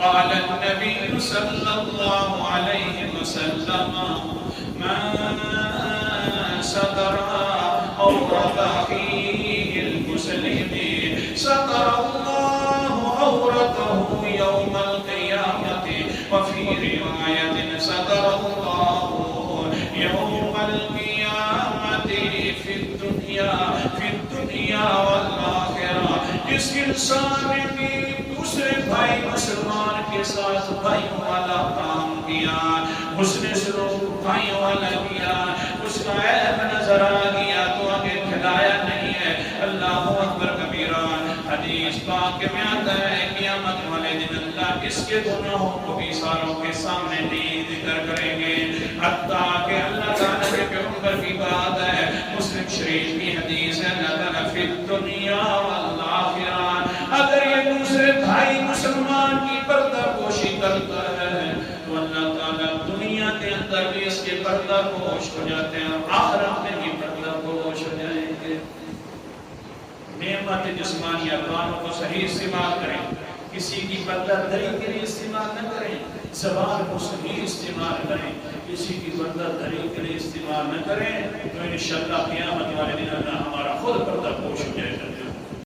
قال النبي صلى الله عليه وسلم من ستر عورة أخيه المسلم ستر الله عورته يوم القيامة وفي رواية ستر الله يوم القيامة في الدنيا والآخرة. جس انسان نے دوسرے بھائی مسلمان کے ساتھ بھائیوں والا کام کیا، اس نے سلوک بھائیوں والا کیا، اس کا عیب نظر آ گیا تو آگے کھلایا نہیں ہے. اللہ اکبر کبیرہ. حدیث پاک میں آتا ہے قیامت والے دن اللہ اس کے گناہوں کو بھی ساروں کے سامنے نہیں ذکر کریں گے، حتیٰ کہ اللہ تعالیٰ کے پیغمبر کی بات ہے، مسلم شریف کی حدیث ہے، اللہ تعالیٰ فی الدنیا والآخرہ، اگر یہ دوسرے بھائی مسلمان کی پردہ پوشی کرتا ہے تو اللہ تعالیٰ دنیا کے اندر بھی اس کے پردہ پوش ہو جاتے ہیں اور آخرت میں بھی پردہ پوش ہو جائیں گے. نعمت جسمانیہ کانوں کو صحیح استعمال کریں، کسی کی پردہ دری کے لیے استعمال نہ کریں، زبان کو صحیح استعمال کریں، کسی کی پردہ دری کے لیے استعمال نہ کریں، تو انشاءاللہ قیامت والے دن اللہ ہمارا خود پردہ پوش ہو جائے گا.